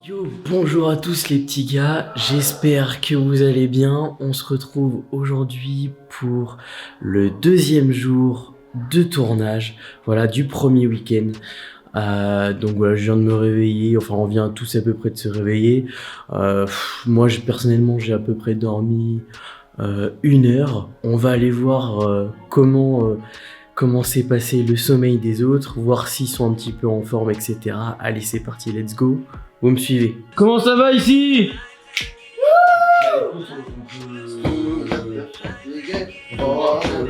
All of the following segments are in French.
Yo, bonjour à tous les petits gars, j'espère que vous allez bien. On se retrouve aujourd'hui pour le deuxième jour de tournage, voilà, du premier week-end. Donc voilà, je viens de me réveiller, enfin on vient tous à peu près de se réveiller. Moi personnellement j'ai à peu près dormi 1 heure. On va aller voir comment s'est passé le sommeil des autres, voir s'ils sont un petit peu en forme, etc. Allez, c'est parti, let's go. Vous me suivez. Comment ça va ici?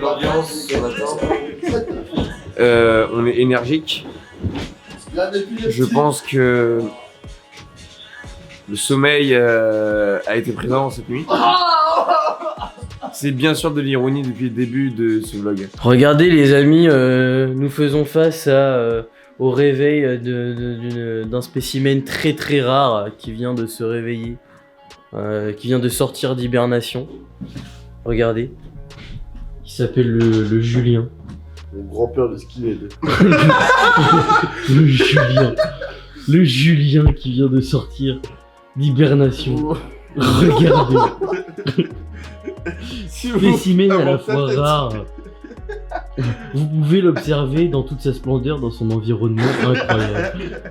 L'ambiance ce matin. On est énergique. Je pense que le sommeil a été présent cette nuit. C'est bien sûr de l'ironie depuis le début de ce vlog. Regardez les amis, nous faisons face au réveil d'un spécimen très très rare qui vient de se réveiller, qui vient de sortir d'hibernation. Regardez, il s'appelle le Julien. Mon grand-père de Skinhead. Le Julien qui vient de sortir d'hibernation. Regardez. Spécimen à la fois rare. Vous pouvez l'observer dans toute sa splendeur, dans son environnement incroyable.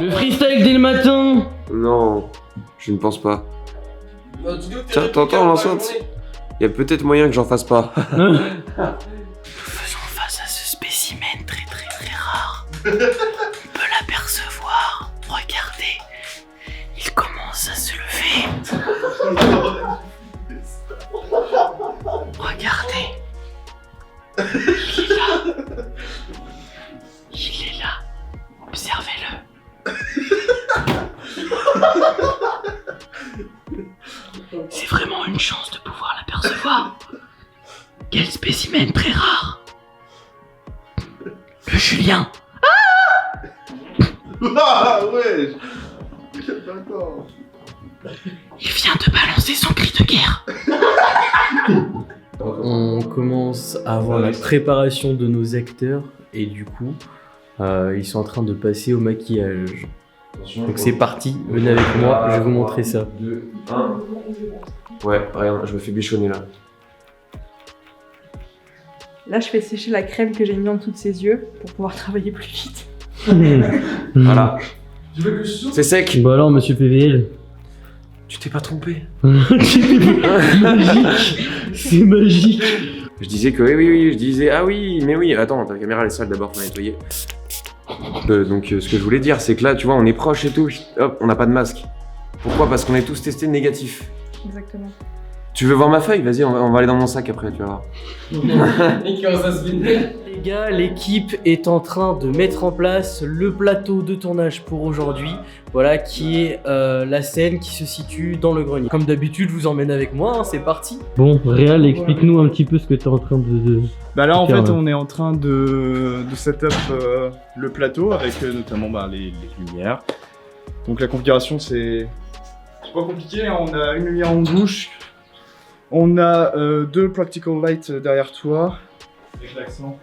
Le freestyle dès le matin. Non, je ne pense pas. Tiens, t'entends l'enceinte? Il y a peut-être moyen que j'en fasse pas. Nous faisons face à ce spécimen très très très rare. On peut l'apercevoir. Regardez, il commence à se lever. Regardez. Il est là. Observez-le. C'est vraiment une chance de pouvoir l'apercevoir. Quel spécimen très rare. Le Julien. Ah ouais. D'accord. Il vient de balancer son cri de guerre. On commence à voir la préparation de nos acteurs et du coup, ils sont en train de passer au maquillage. Donc c'est parti, venez avec moi, je vais vous montrer ça. 2, 1. Ouais, regarde, je me fais bichonner là. Là, je fais sécher la crème que j'ai mis en dessous de ses yeux pour pouvoir travailler plus vite. Voilà. C'est sec. Bon alors, monsieur PVL. Tu t'es pas trompé. Magique. C'est magique. Je disais que oui, je disais ah oui, mais oui, attends, ta caméra elle est sale d'abord, faut la nettoyer. Donc ce que je voulais dire, c'est que là, tu vois, on est proche et tout, hop, on n'a pas de masque. Pourquoi? Parce qu'on est tous testés négatifs. Exactement. Tu veux voir ma feuille? Vas-y, on va aller dans mon sac après, tu vas voir. Les gars, l'équipe est en train de mettre en place le plateau de tournage pour aujourd'hui. Voilà, qui est la scène qui se situe dans le grenier. Comme d'habitude, je vous emmène avec moi, hein, c'est parti. Bon, Réal, explique-nous un petit peu ce que tu es en train de... Bah là en fait on est en train de setup le plateau avec notamment les lumières. Donc la configuration c'est pas compliqué, hein. On a une lumière en bouche, on a 2 practical lights derrière toi. Avec l'accent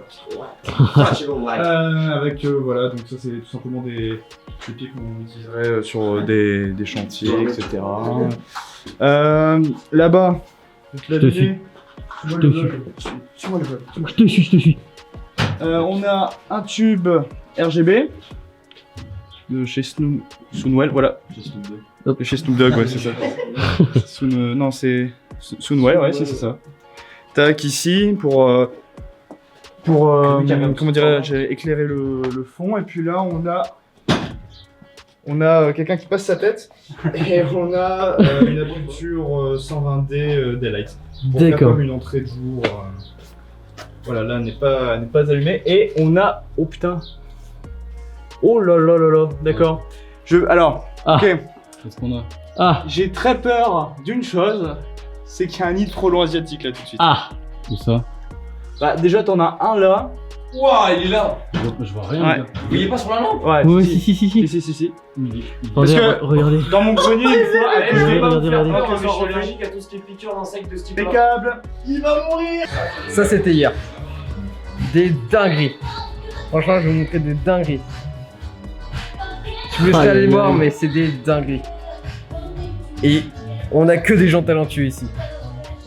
avec voilà, donc ça c'est tout simplement des pieds qu'on utiliserait sur des chantiers, etc. Là-bas, Je te suis. Je te suis. on a un tube RGB de chez Soonwell, voilà. De chez Snoop Dogg, ouais, c'est ça. Non, c'est Soonwell, ouais, c'est ça. Tac, ici, pour comment dirais-je, éclairer le fond. Et puis là, on a quelqu'un qui passe sa tête. Et on a une aperture 120D daylight. Pour faire comme une entrée de jour. Voilà, là, n'est pas allumé. Et on a... Oh putain. Oh là là là là, d'accord. Alors, ok. Qu'est-ce qu'on a? Ah. J'ai très peur d'une chose, c'est qu'il y a un nid de frelon asiatique là tout de suite. Ah. Où ça? Bah déjà t'en as un là. Ouah, il est là. Je vois rien. Ouais. Gars. Il est pas sur la lampe. Ouais. Oui, si. si. Parce que regardez. dans mon grenier, il faut à côté. Regardez. Je suis allergique à tout ce qui est piqûre d'insectes de ce type-là. Impeccable. Il va mourir. Ça c'était hier. Des dingueries. Franchement, je vais vous montrer des dingueries. Je me laisserai aller voir, mais c'est des dingueries. Et on a que des gens talentueux ici.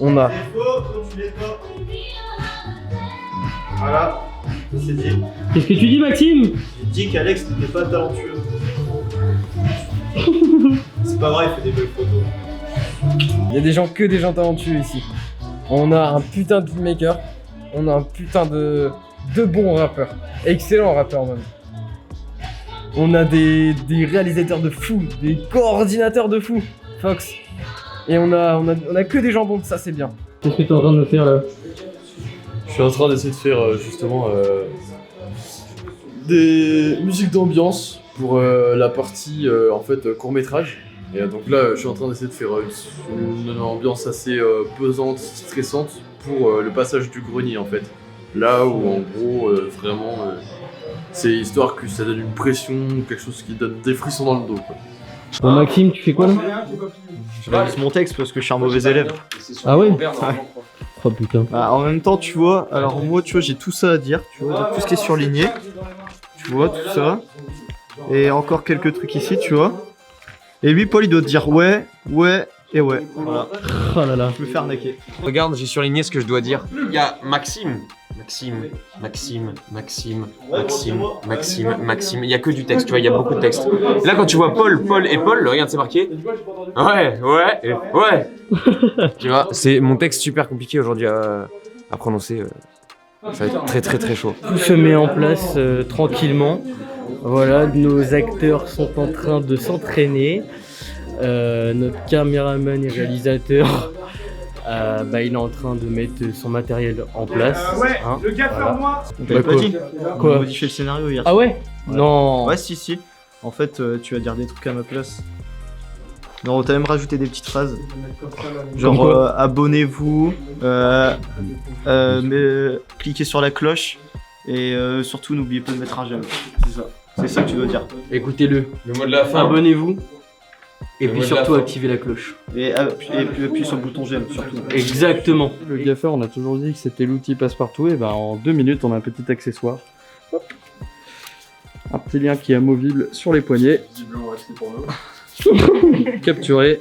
On a. C'est faux, tu l'es pas. Voilà, ça c'est dit. Qu'est-ce que tu dis, Maxime? J'ai dit qu'Alex n'était pas talentueux. C'est pas vrai, il fait des belles photos. Il y a que des gens talentueux ici. On a un putain de beatmaker. On a un putain de bons rappeurs. Excellents rappeurs même. On a des réalisateurs de fou, des coordinateurs de fou. Fox. Et on a que des gens bons, ça c'est bien. Qu'est-ce que tu es en train de faire là? Je suis en train d'essayer de faire justement des musiques d'ambiance pour la partie en fait court-métrage. Et donc là, je suis en train d'essayer de faire une ambiance assez pesante, stressante pour le passage du grenier en fait. Là où en gros, vraiment, c'est histoire que ça donne une pression, quelque chose qui donne des frissons dans le dos, quoi. Bon, Maxime, tu fais quoi là? Je réalise mon texte parce que je suis un mauvais élève. Ah ouais? Oh putain. Bah, en même temps, tu vois, alors moi, tu vois, j'ai tout ça à dire, tu vois, tout ce qui est surligné, tu vois, tout ça, et encore quelques trucs ici, tu vois. Et lui, Paul, il doit te dire ouais, ouais et ouais. Voilà. Oh là là. Je me fais arnaquer. Regarde, j'ai surligné ce que je dois dire. Il y a Maxime. Maxime. Il y a que du texte, tu vois, il y a beaucoup de texte. Et là, quand tu vois Paul, regarde, c'est marqué. Ouais. Tu vois, c'est mon texte super compliqué aujourd'hui à prononcer. Ça va être très très très chaud. Tout se met en place tranquillement. Voilà, nos acteurs sont en train de s'entraîner. Notre caméraman et réalisateur, il est en train de mettre son matériel en place. Hein, le gars voilà. moi. On Bah, t'avait pas quoi dit. Quoi On a modifié le scénario hier. Ah ouais? Ouais. Non. Ouais, si. En fait, tu vas dire des trucs à ma place. Non, t'as même rajouté des petites phrases. Genre, abonnez-vous, cliquez sur la cloche, et surtout, n'oubliez pas de mettre un j'aime. C'est ça. C'est ça que tu dois dire. Écoutez-le. Le mot de la fin. Abonnez-vous. Et Le puis mot de la surtout fin. activez la cloche. Et puis appuyez sur le bouton j'aime, surtout. Exactement. Le gaffer, on a toujours dit que c'était l'outil passe-partout, et ben en 2 minutes, on a un petit accessoire. Hop. Un petit lien qui est amovible sur les poignets. Capturé.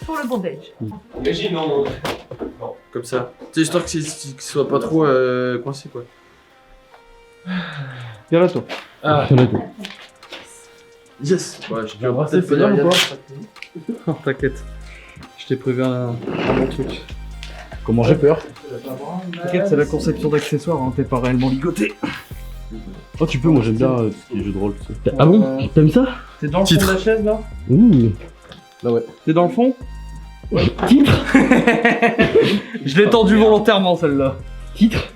Pour le bondage. Imagine, non. Comme ça. C'est histoire qu'il soit pas trop coincé, quoi. Viens là, toi. Ah, yes. Ouais, j'ai dû Embrasser, c'est bien ou pas? Oh, t'inquiète. Je t'ai prévu un bon truc. Comment j'ai peur? T'inquiète, c'est la conception d'accessoires, hein, t'es pas réellement ligoté. Oh, tu peux, moi j'aime bien les jeux de rôle. Tu sais. Ah bon? T'aimes ça? T'es dans le fond de la chaise là? Ouh. Là, ouais. T'es dans le fond? Titre? Je l'ai tendu volontairement celle-là. Titre?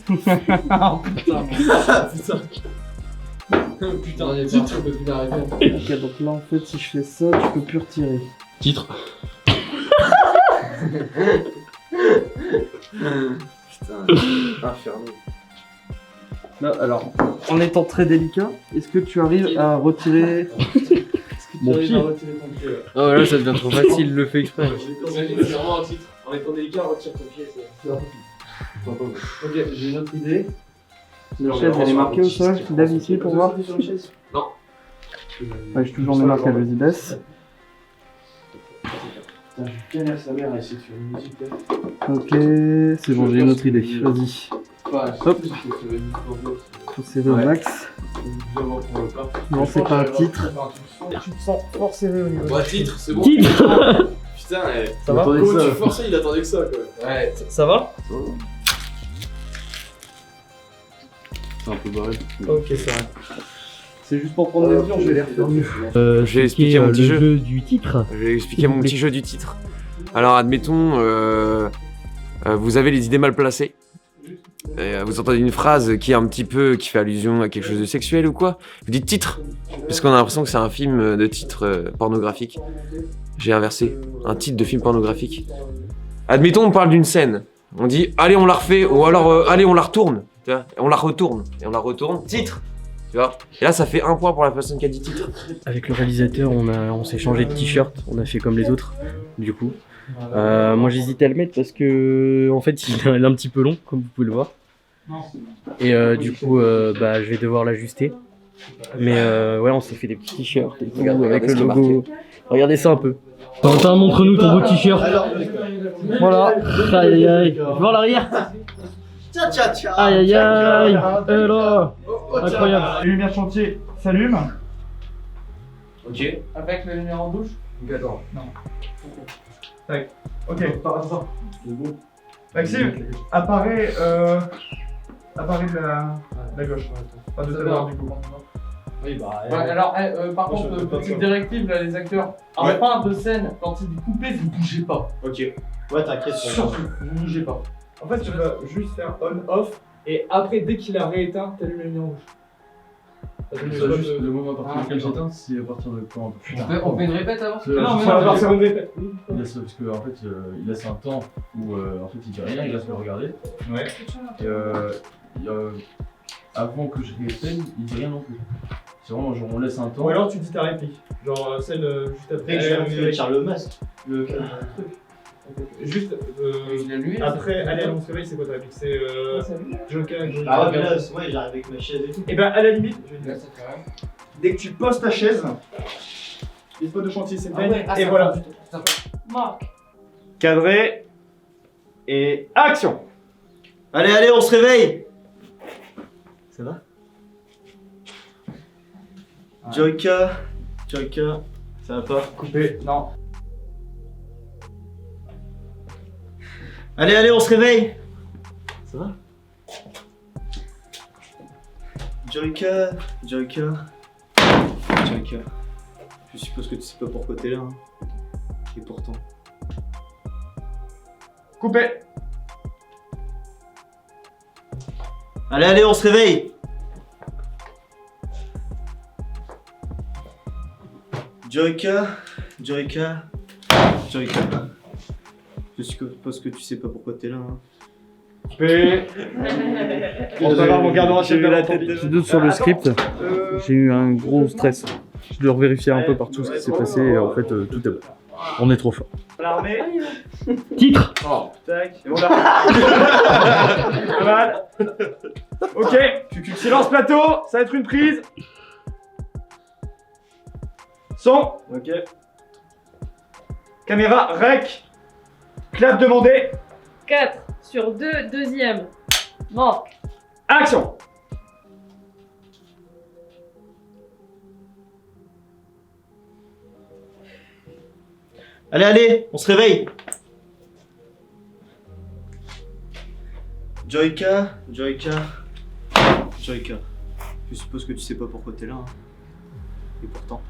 Putain, il est parti, on peut plus l'arrêter. Ok, donc là en fait, si je fais ça, tu peux plus retirer. Titre. Là, alors, en étant très délicat, est-ce que tu arrives à retirer. Mon pied. Oh là, ça devient trop facile, il le fait exprès. Imagine, c'est vraiment un titre. En étant délicat, retire ton pied. Ok, j'ai une autre idée. La chaise, elle est marquée au sol. Lève ici pour voir. Non. Ouais, j'ai toujours mes marques, vas-y, baisse. Ok, c'est bon, j'ai une autre idée. Vas-y. Hop. Faut serrer au max. Non, c'est pas un titre. Tu te sens fort serré au niveau. Ouais, titre, c'est bon. Titre? Putain, Ça va? comment tu forçais, il attendait que ça, quoi. Ouais. Ça va? C'est un peu barré. Ok, ça va. C'est juste pour prendre des mesures, je vais les refaire mieux. Je vais expliquer mon petit le jeu. jeu du titre. Je vais expliquer mon petit jeu du titre. Alors, admettons, vous avez les idées mal placées. Vous entendez une phrase qui est un petit peu, qui fait allusion à quelque chose de sexuel ou quoi. Vous dites titre, parce qu'on a l'impression que c'est un film de titre pornographique. J'ai inversé, un titre de film pornographique. Admettons, on parle d'une scène. On dit, allez, on la refait, ou alors, allez, on la retourne. Tu vois, et on la retourne, et on la retourne. Titre. Tu vois. Et là, ça fait 1 point pour la personne qui a dit titre. Avec le réalisateur, on s'est changé de t-shirt, on a fait comme les autres, du coup. Moi j'hésitais à le mettre parce que en fait il est un petit peu long comme vous pouvez le voir. Et du coup je vais devoir l'ajuster. Mais ouais, on s'est fait des petits t-shirts et tout, avec le logo. Regardez ça un peu. Quentin, montre-nous ton beau t-shirt. Voilà. Aïe aïe aïe. Voir l'arrière. Aïe aïe aïe. Et là. Incroyable. Les lumières chantier s'allument. Ok. Avec la lumière en bouche. D'accord. Non. Tac. Ok. Maxime, apparaît de la gauche. Pas de ta droite du coup. Oui, bah. Ouais, alors, par contre, petite directive, là, les acteurs, en fin de scène, quand il est coupé, vous bougez pas. Ok. Ouais, t'inquiète. Surtout, vous bougez pas. En fait, tu vas juste faire on-off et après, dès qu'il a rééteint, t'allumes la lumière rouge. Juste le moment à partir duquel j'éteins, c'est à partir de quand? On fait une répète avant? Non, mais on va partir une répète. Il laisse, parce qu'en fait, il laisse un temps où en fait, il dit rien, il laisse le regarder. Ouais. Et avant que je rééteigne, il dit rien non plus. C'est vraiment genre on laisse un temps. Ou alors tu dis ta réplique. Genre celle juste après. Dès que je vais faire le masque, le truc. Juste après, allez, on se réveille, c'est quoi ta réplique? C'est Joker. Ah ouais, mais là, ouais, j'arrive avec ma chaise et tout. Et ben à la limite, je vais dire, dès que tu poses ta chaise, les spots de chantier s'éteignent et voilà. Marc. Cadré et action. Allez, on se réveille. Ça va? Joyka, ça va pas? Coupé, non. Allez, on se réveille. Ça va? Joyka. Je suppose que tu sais pas pourquoi t'es là. Hein. Et pourtant. Coupé. Allez, on se réveille. Joyka. Je suppose que tu sais pas pourquoi t'es là. Hein. Coupé. On va voir, on gardera chez la tête. J'ai doute sur le script. J'ai eu un gros stress. Je dois vérifier un peu partout ce qui s'est passé et en fait tout est bon. On est trop fort. L'armée. Titre. Oh, tac. Et voilà. Pas mal. Ok. Silence plateau. Ça va être une prise. Son. Ok. Caméra. Rec. Clap demandé. 4 sur 2, deuxième. Marc. Action. Allez, on se réveille. Joyka. Je suppose que tu sais pas pourquoi t'es là. Hein. Et pourtant.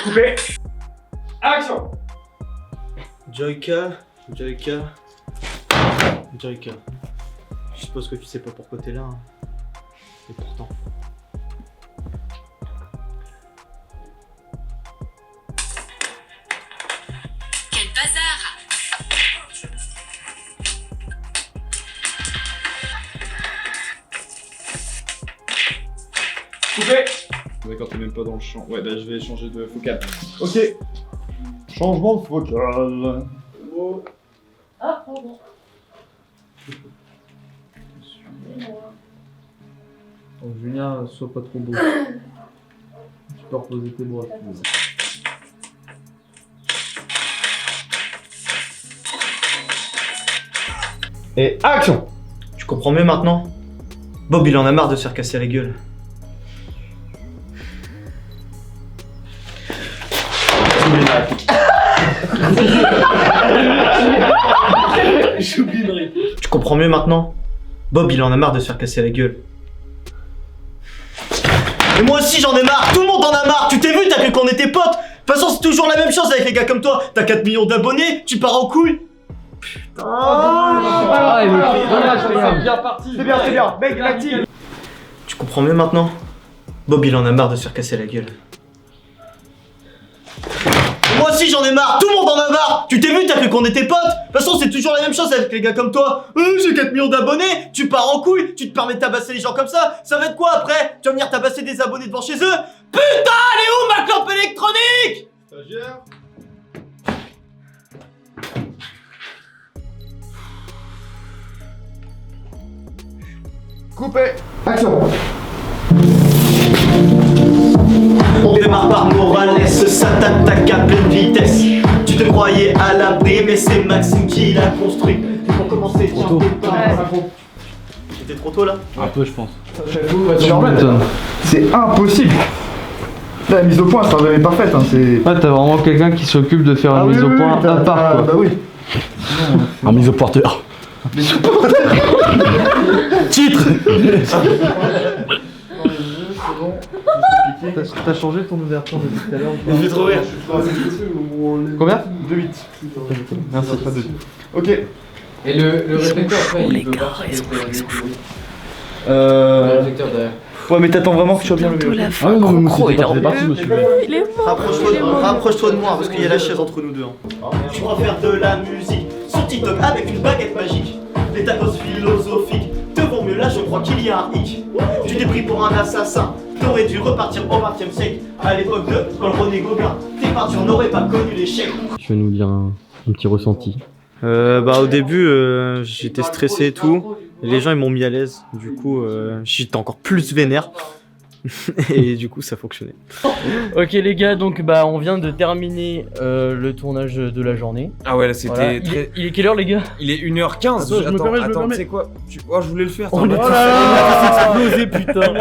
Coupé. Action. Joyka. Je suppose que tu sais pas pourquoi t'es là. Hein. Et pourtant. Quel bazar! Coupé. D'accord, t'es même pas dans le champ. Ouais, bah je vais changer de focal. Ok. Changement de focal. Ah, pardon. Oh, Julien, sois pas trop beau. Tu peux reposer tes bras. Et action. Tu comprends mieux maintenant? Bob, il en a marre de se faire casser la gueule. Tu comprends mieux maintenant? Bob, il en a marre de se faire casser la gueule. Et moi aussi j'en ai marre, tout le monde en a marre. Tu t'es vu, t'as cru qu'on était potes. De toute façon c'est toujours la même chose avec les gars comme toi. T'as 4 millions d'abonnés, tu pars en couille. Putain. C'est bien parti. C'est bien. Mec, active. Tu comprends mieux maintenant? Bob, il en a marre de se faire casser la gueule. Moi aussi j'en ai marre, tout le monde en a marre. Tu t'es vu, t'as cru qu'on était potes. De toute façon c'est toujours la même chose avec les gars comme toi. J'ai 4 millions d'abonnés, tu pars en couille, tu te permets de tabasser les gens comme ça. Ça va être quoi après? Tu vas venir tabasser des abonnés devant chez eux? Putain, elle est où ma clampe électronique? Stagiaire. coupé. Action. On démarre par Morales, ça t'attaque à pleine vitesse. Tu te croyais à l'abri, mais c'est Maxime qui l'a construit. Pour commencer, tiens, c'était trop tôt là. Un peu, je pense. C'est impossible. La mise au point, ça n'est pas faite. Hein, ouais, t'as vraiment quelqu'un qui s'occupe de faire une mise au point à part, quoi. Bah oui. Un mise au porteur. Titre. T'as changé ton ouverture depuis tout à l'heure? Je vais trouver. Combien? 2-8. Merci. Ok. Et le réflecteur après, il peut pas. Le réflecteur derrière. Ouais, mais t'attends vraiment que tu sois bien levé. Ah non, mais c'est parti, monsieur. Il est mort. Rapproche-toi de moi parce qu'il y a la chaise entre nous deux. Tu crois faire de la musique sur TikTok avec une baguette magique. Les tacos philosophiques te vont mieux là, je crois qu'il y a un hic. Tu t'es pris pour un assassin. T'aurais dû repartir au 20e siècle. À l'époque de quand René Gauguin, tes peintures n'auraient pas connu l'échec. Tu vas nous dire un petit ressenti. Au début j'étais stressé et tout. Les gens ils m'ont mis à l'aise. Du coup j'étais encore plus vénère. Et du coup ça fonctionnait. Ok les gars, donc on vient de terminer le tournage de la journée. Ah ouais, là c'était Voilà. très. Il est quelle heure les gars? Il est 1h15. Attends, tu sais quoi? Oh, je voulais le faire. On est explosé putain.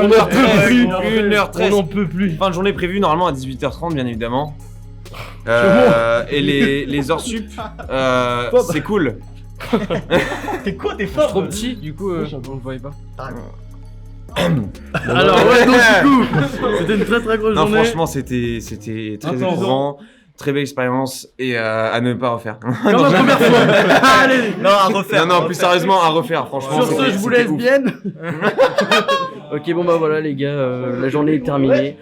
On n'en peut plus. 1h13. On n'en peut plus. Fin de journée prévue normalement à 18h30, bien évidemment. Et les heures sup, c'est cool. T'es quoi, t'es fort? Trop petit, du coup, on le voyait pas. Alors ouais, donc du coup, c'était une très grosse Non, journée. franchement, c'était très éprouvant, très belle expérience et à ne pas refaire. Comme la première fois. Allez. Non, à refaire. Non, plus sérieusement, à refaire. Franchement, Sur ce, je vous laisse bien. Ok, bon les gars, la journée est terminée.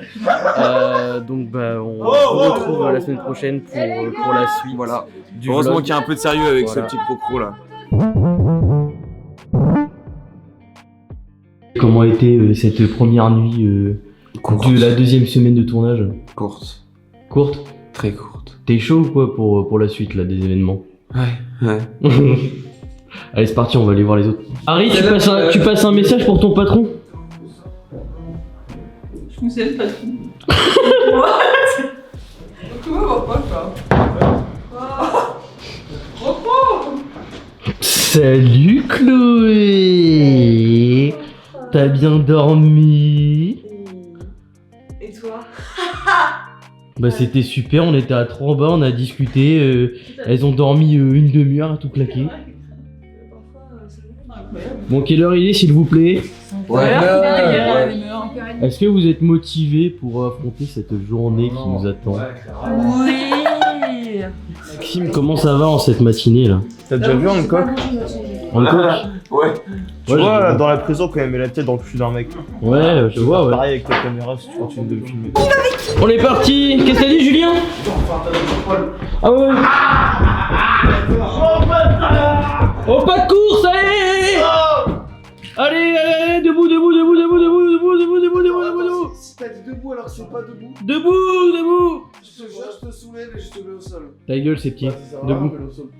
Donc on se retrouve la semaine prochaine pour la suite. Voilà. Du Heureusement vlog. qu'il y a un peu de sérieux avec Voilà. ce petit crocro là. Comment a été cette première nuit de la deuxième semaine de tournage? Courte. Courte? Très courte. T'es chaud ou quoi pour la suite là des événements? Ouais. Allez c'est parti, on va aller voir les autres. Harry, tu passes un message pour ton patron? Je vous aime pas tout. Comment va pas Salut Chloé. T'as bien dormi? Et toi? C'était super, on était à 3 en bas, on a discuté, elles ont dormi une demi-heure à tout claquer. Bon, quelle heure il est s'il vous plaît? Est-ce que vous êtes motivés pour affronter cette journée qui nous attend? Oui. Kim, comment ça va en cette matinée là? T'as déjà vu Hancock? Hancock? Ouais. Tu vois, là, dans la prison, quand elle met la tête dans le cul d'un mec. Ouais, je vois, ouais. Pareil avec ta caméra si tu continues de le filmer. On est parti. Qu'est-ce que t'as dit, Julien? Ah ouais. Oh, pas de course, allez. Allez, debout. Si t'as dit debout alors que c'est pas debout, Debout. je te soulève et je te mets au sol. Ta gueule, c'est qui? Debout.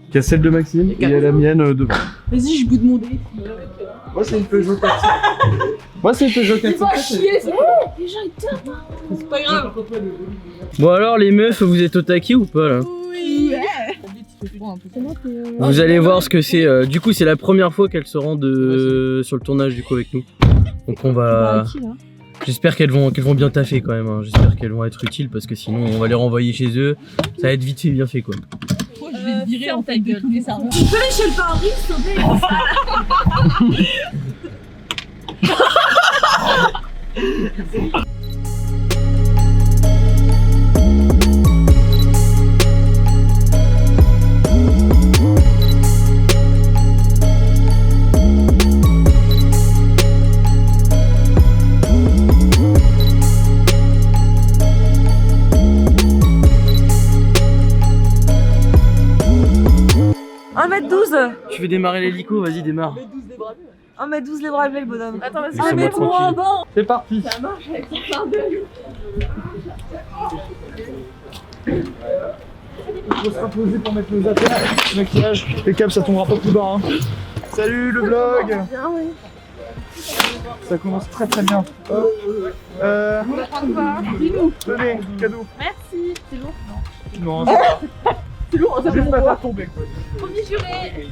Il y a celle de Maxime et il y a la mienne devant. Vas-y, je boude mon dé. Moi, c'est une Peugeot 400. Moi, c'est une Peugeot 400. Va chier, c'est bon. Les gens ils tapent. C'est pas grave. Bon alors les meufs, vous êtes au taquet ou pas là? Oui. Vous allez voir ce que c'est. Du coup, c'est la première fois qu'elles se rendent sur le tournage du coup avec nous. Donc on va. J'espère qu'elles vont bien taffer quand même. Hein. J'espère qu'elles vont être utiles parce que sinon on va les renvoyer chez eux. Ça va être vite fait bien fait quoi. Je vais te virer en fait de tous les serveurs. Tu peux Michel Paris, s'il te plaît. Tu veux démarrer l'hélico? Vas-y, démarre. 1m12 les bras levés, le bonhomme. Attends, vas-y. Laissez-moi mais pour un tranquille. banc. C'est parti. Ça marche avec son phare de lui. Il faut se reposer pour mettre nos affaires. Le maquillage, les câbles ça tombera pas plus bas. Hein. Salut le vlog. Bien, oui. Ça commence très très bien. Dis-nous. Tenez, cadeau. Merci. C'est lourd. Non, c'est pas. C'est lourd, ça Juste va pas faire tomber quoi. Premier juré.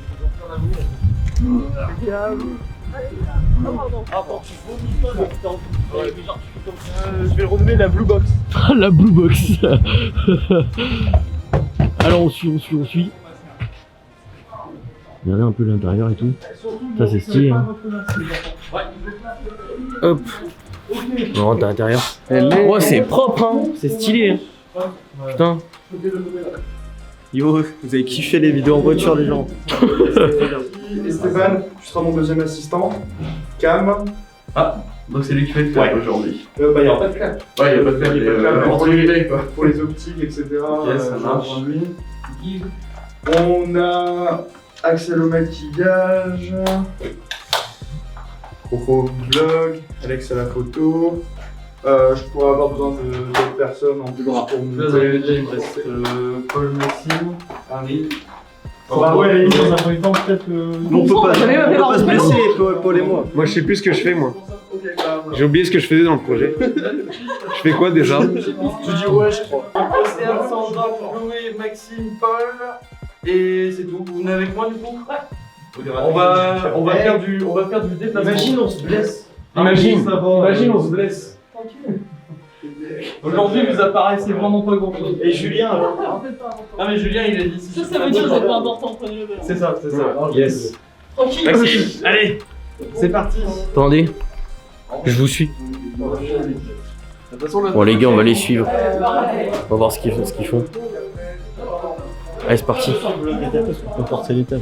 Je vais le renommer la Blue Box. La Blue Box. Alors on suit. Regardez un peu l'intérieur et tout. Ça c'est stylé hein. Hop. On rentre à l'intérieur. Oh c'est propre hein. C'est stylé hein. Putain. Yo, vous avez kiffé les vidéos en voiture, les gens. Et Stéphane, tu seras mon deuxième assistant. Cam. Donc c'est lui qui fait le Ouais. clap aujourd'hui. Bah y a pas de clap. Ouais, y a pas de clap, Il y a pas de clap, pour pour les optiques, etc. Yes, ça j'ai marche. besoin de lui. On a Axel au maquillage. Coco vlog. Alex à la photo. Je pourrais avoir besoin d'autres personnes en plus pour monter. Il me reste Paul, Maxime, Harry. Ouais, dans un premier temps, peut-être. On peut pas se blesser, Paul et moi. Moi, je sais plus ce que je fais, moi. Ok, bah, voilà. J'ai oublié ce que je faisais dans le projet. Je fais quoi déjà? Tu dis ouais, je crois. Océane, Sandra, Chloé, Maxime, Paul. Et c'est tout. Vous venez avec moi du coup? On va faire du déplacement. Imagine, on se blesse. Imagine, on se blesse. Aujourd'hui, vous apparaissez vraiment pas grand chose. Et Julien, alors. Ah, mais Julien, il a dit si. Ça veut dire que c'est pas important, prenez-le ballon. C'est ça. Yes. Tranquille. Allez. C'est parti. Attendez. Je vous suis. Bon les gars on va les suivre. On va voir ce qu'ils font. Allez c'est parti. On porte l'état.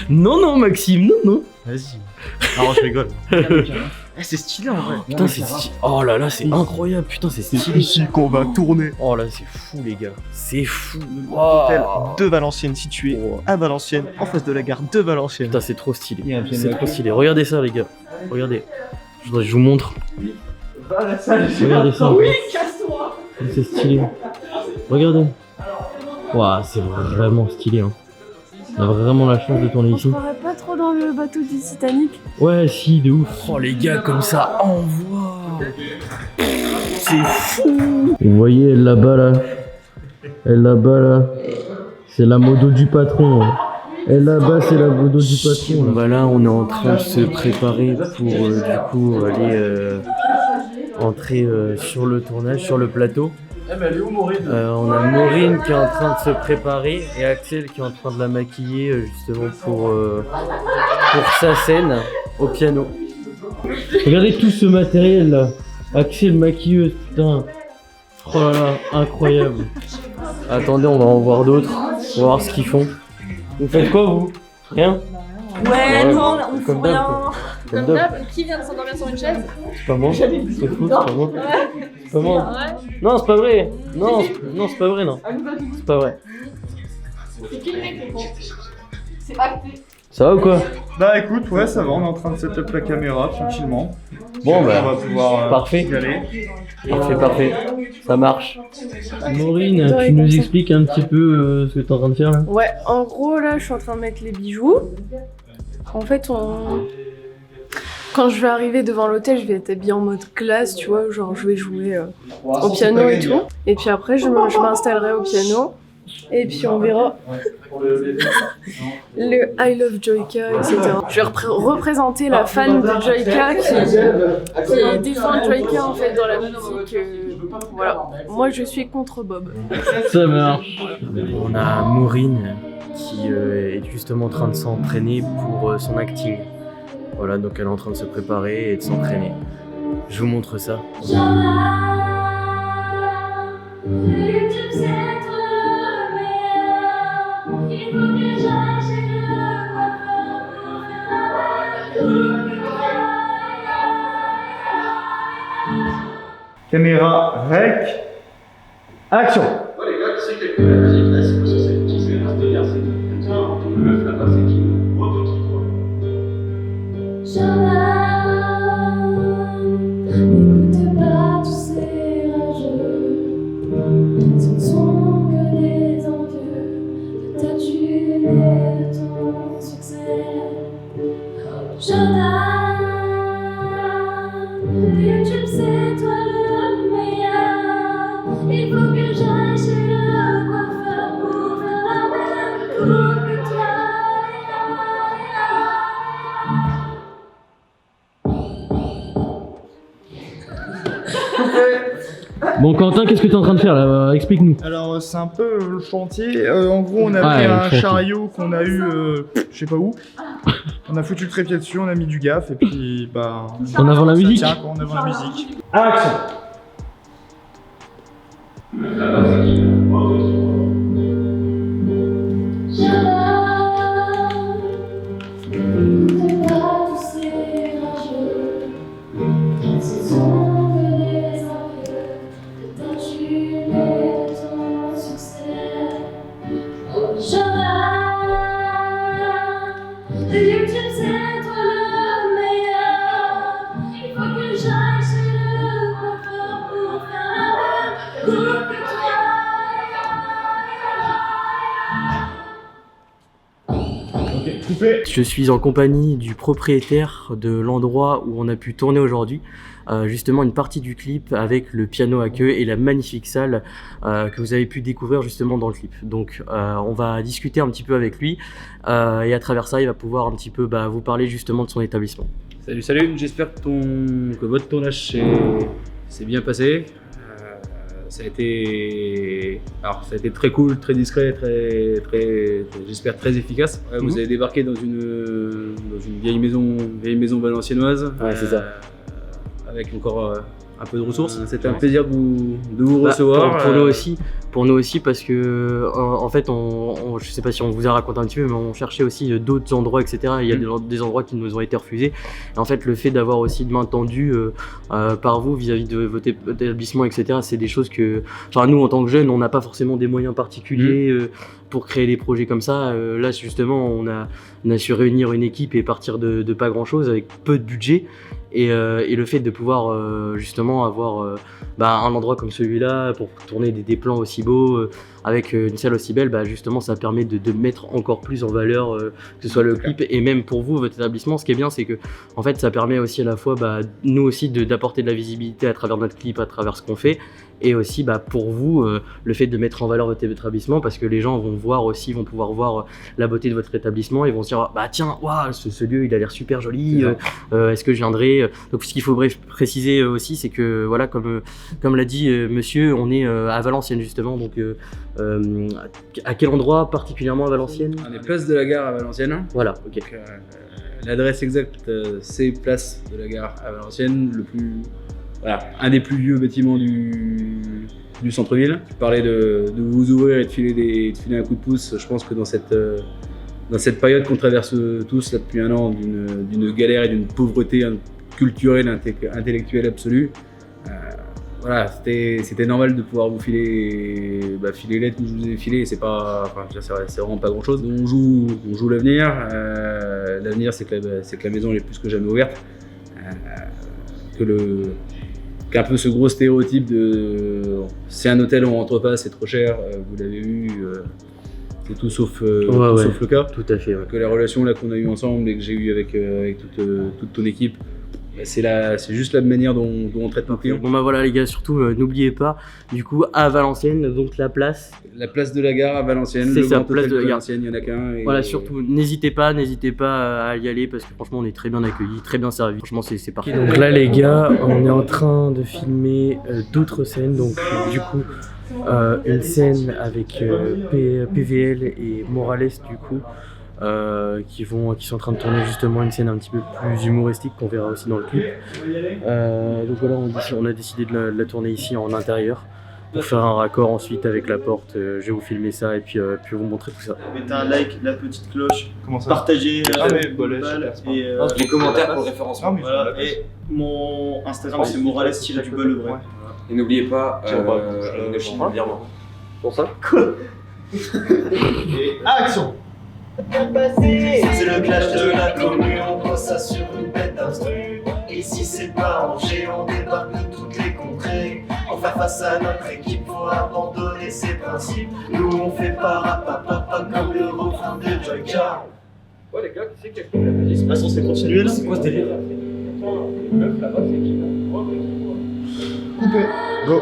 Non Maxime, non. Vas-y. Non, je rigole. C'est stylé en vrai. Putain c'est stylé. Oh là là c'est incroyable, putain c'est stylé. ici qu'on va tourner. Oh là c'est fou les gars. C'est fou. Hôtel de Valenciennes situé Oh. à Valenciennes, en face de la gare de Valenciennes. Putain c'est trop stylé. C'est trop stylé. Regardez ça les gars. Regardez. Je vous montre. Regardez ça. Oui, casse-toi. C'est stylé. Regardez. Ouah, c'est vraiment stylé. Hein. On a vraiment la chance de tourner On se ici. croirait pas trop dans le bateau du Titanic. Ouais, si, de ouf. Oh, les gars, comme ça, envoie. C'est fou. Vous voyez, elle là-bas, là. Elle là-bas, là. C'est la moto du patron. Hein. Elle là-bas, c'est la moto du patron. Là. Bah là, on est en train de se préparer pour, du coup, aller entrer sur le tournage, sur le plateau. Elle est où, Maureen? On a Maureen qui est en train de se préparer et Axel qui est en train de la maquiller justement pour sa scène au piano. Regardez tout ce matériel là. Axel maquilleuse, putain. Oh là là, incroyable. Attendez, on va en voir d'autres. On va voir ce qu'ils font. Vous faites quoi vous? Rien? Ouais, non, on comme fout d'hab, rien. quoi. Comme d'hab, qui vient de s'endormir sur une chaise? C'est pas moi. C'est fou, c'est pas moi. C'est pas moi. Ouais. Non, c'est pas vrai. Non, c'est pas vrai, non. C'est pas vrai. C'est qui le mec qui est C'est acté. Ça va ou quoi? Bah écoute, ouais, ça va, on est en train de setup la caméra tranquillement. Bon, on bah, va pouvoir parfait. y aller. Parfait. Ça marche. Maureen, Ouais, tu nous comme ça. expliques un petit peu ce que t'es en train de faire là? Ouais, en gros, là, je suis en train de mettre les bijoux. En fait, quand je vais arriver devant l'hôtel, je vais être habillée en mode classe, tu vois, genre je vais jouer au piano et tout. Et puis après, je m'installerai au piano. Et puis on verra le I Love Joyka, etc. Je vais représenter la fan de Joyka qui défend Joyka en fait dans la musique. Voilà, moi je suis contre Bob. Ça marche. On a Maureen qui est justement en train de s'entraîner pour son acting. Voilà, donc elle est en train de se préparer et de s'entraîner. Je vous montre ça. Caméra rec. Action. N'écoute pas tous ces rageux, ce ne sont que les envieux de ta thune et de ton succès. Jordan. Bon, Quentin, qu'est-ce que t'es en train de faire là? Explique-nous. Alors c'est un peu le chantier. En gros, on a Ah, pris le un chantier. chariot qu'on a eu, je sais pas où. On a foutu le trépied dessus, on a mis du gaffe et puis bah. En avant la ça musique. tient, quoi, en avant la musique. Action. Je suis en compagnie du propriétaire de l'endroit où on a pu tourner aujourd'hui, justement une partie du clip avec le piano à queue et la magnifique salle que vous avez pu découvrir justement dans le clip. Donc on va discuter un petit peu avec lui et à travers ça il va pouvoir un petit peu vous parler justement de son établissement. Salut, j'espère que votre tournage s'est bien passé. Ça a été très cool, très discret, j'espère très efficace. Ouais, vous avez débarqué dans une vieille maison valenciennoise. Ouais, c'est ça. Avec encore un peu de ressources. C'était un plaisir de vous recevoir. Pour nous aussi parce que en fait je sais pas si on vous a raconté un petit peu, mais on cherchait aussi d'autres endroits, etc. Il y a des endroits qui nous ont été refusés. Et en fait le fait d'avoir aussi de main tendue par vous vis-à-vis de votre établissement, etc. C'est des choses que, enfin nous en tant que jeunes, on n'a pas forcément des moyens particuliers pour créer des projets comme ça. Là justement on a su réunir une équipe et partir de pas grand chose avec peu de budget. Et le fait de pouvoir justement avoir un endroit comme celui-là pour tourner des plans aussi beaux avec une salle aussi belle, justement ça permet de mettre encore plus en valeur que ce soit le clip et même pour vous, votre établissement. Ce qui est bien, c'est que en fait ça permet aussi à la fois nous aussi d'apporter de la visibilité à travers notre clip, à travers ce qu'on fait, et aussi pour vous le fait de mettre en valeur votre établissement, parce que les gens vont pouvoir voir la beauté de votre établissement, ils vont se dire tiens, waouh, ce lieu il a l'air super joli, est-ce que je viendrai. Donc ce qu'il faut préciser aussi, c'est que voilà, comme l'a dit monsieur, on est à Valenciennes justement, donc à quel endroit particulièrement à Valenciennes? On est place de la Gare à Valenciennes. Voilà, ok. Donc, l'adresse exacte c'est place de la Gare à Valenciennes, un des plus vieux bâtiments du centre-ville. Tu parlais de vous ouvrir et de filer un coup de pouce. Je pense que dans cette période qu'on traverse tous là depuis un an, d'une galère et d'une pauvreté culturelle, intellectuelle absolue, c'était normal de pouvoir vous filer l'aide que je vous ai filé. C'est vraiment pas grand chose. On joue l'avenir. L'avenir, c'est que la maison elle est plus que jamais ouverte. Qu'un peu ce gros stéréotype de c'est un hôtel où on rentre pas, c'est trop cher, vous l'avez eu, c'est tout sauf le cas. Tout à fait. Ouais. Que la relation là qu'on a eue ensemble et que j'ai eue avec toute ton équipe, c'est juste la manière dont on traite nos clients. Bon voilà les gars, surtout n'oubliez pas, du coup à Valenciennes, donc la place de la Gare à Valenciennes, c'est le ça, grand place hôtel de la Gare. Valenciennes, il y en a qu'un. Voilà, surtout n'hésitez pas à y aller, parce que franchement on est très bien accueillis, très bien servis, franchement c'est parfait. Donc là les gars, on est en train de filmer d'autres scènes, donc du coup une scène avec PVL et Morales du coup. Qui sont en train de tourner justement une scène un petit peu plus humoristique qu'on verra aussi dans le clip. Donc voilà, on a décidé de la tourner ici en intérieur pour faire un raccord ensuite avec la porte. Je vais vous filmer ça et puis vous montrer tout ça. Mettez un like, la petite cloche, Comment ça? partagez Les commentaires pour le référencement. voilà, et mon Instagram c'est morales-du-bas le vrai. Et n'oubliez pas le film de virement. Pour ça Et action! C'est le clash de la commune, on pose ça sur une bête d'instru. Et si c'est pas rangé, on débarque de toutes les contrées. Enfin face à notre équipe, faut abandonner ses principes. Nous on fait pas rapapapa comme le refrain de Joyka. Ouais les gars, qui c'est qui a fait la musique? C'est pas censé continuer là? C'est quoi ce délire? Le meuf là-bas, c'est qui là? Coupé. Go.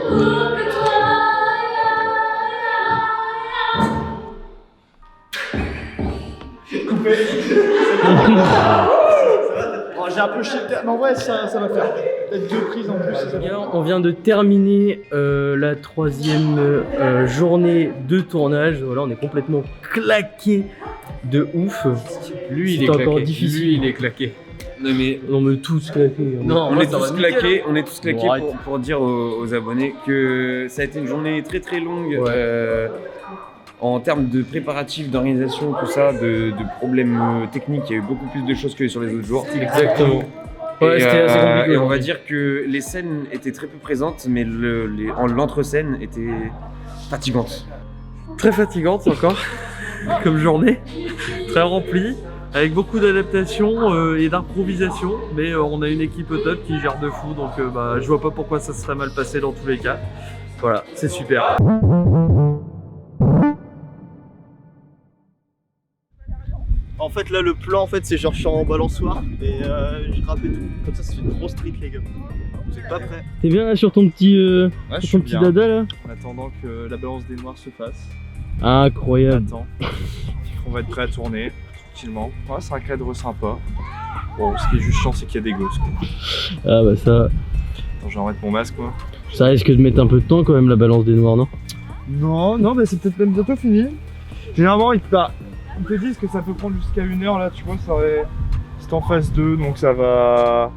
J'ai un peu chié le terre. Mais en vrai, ça va faire. Peut-être 2 prises en plus. Ça Bien, on vient de terminer la 3e journée de tournage. Voilà, on est complètement claqué de ouf. Lui, il C'est est encore claqué. difficile. Lui, il est claqué. Non mais tous claqués. Non, on moi, est ça tous va claqués. nickel. On est tous claqués Bon, arrête. pour dire aux abonnés que ça a été une journée très très longue. En termes de préparatifs, d'organisation, tout ça, de problèmes techniques, il y a eu beaucoup plus de choses que sur les autres jours. Exactement. Ouais, c'était assez compliqué. Et on va dire que les scènes étaient très peu présentes, mais l'entre-scène était fatigante. Très fatigante encore, comme journée, très remplie, avec beaucoup d'adaptation et d'improvisation, mais on a une équipe au top qui gère de fou, donc je vois pas pourquoi ça serait mal passé dans tous les cas. Voilà, c'est super. En fait là le plan en fait c'est genre je suis en balançoire et je rappe et tout. Comme ça c'est une grosse street les gars. Vous êtes pas prêts? T'es bien là sur ton petit, Ouais, je sur ton suis petit bien. dada là? En attendant que la balance des noirs se fasse. Incroyable. Attends. On va être prêt à tourner tranquillement. Ouais, c'est un cadre sympa. Bon, ce qui est juste chiant, c'est qu'il y a des gosses. Quoi. Ah bah ça, Attends, je vais remettre mon masque quoi. ça risque de mettre un peu de temps quand même la balance des noirs, non? Non, bah c'est peut-être même bientôt fini. Généralement, ils te disent que ça peut prendre jusqu'à 1 heure là, tu vois, c'est en phase 2, donc ça va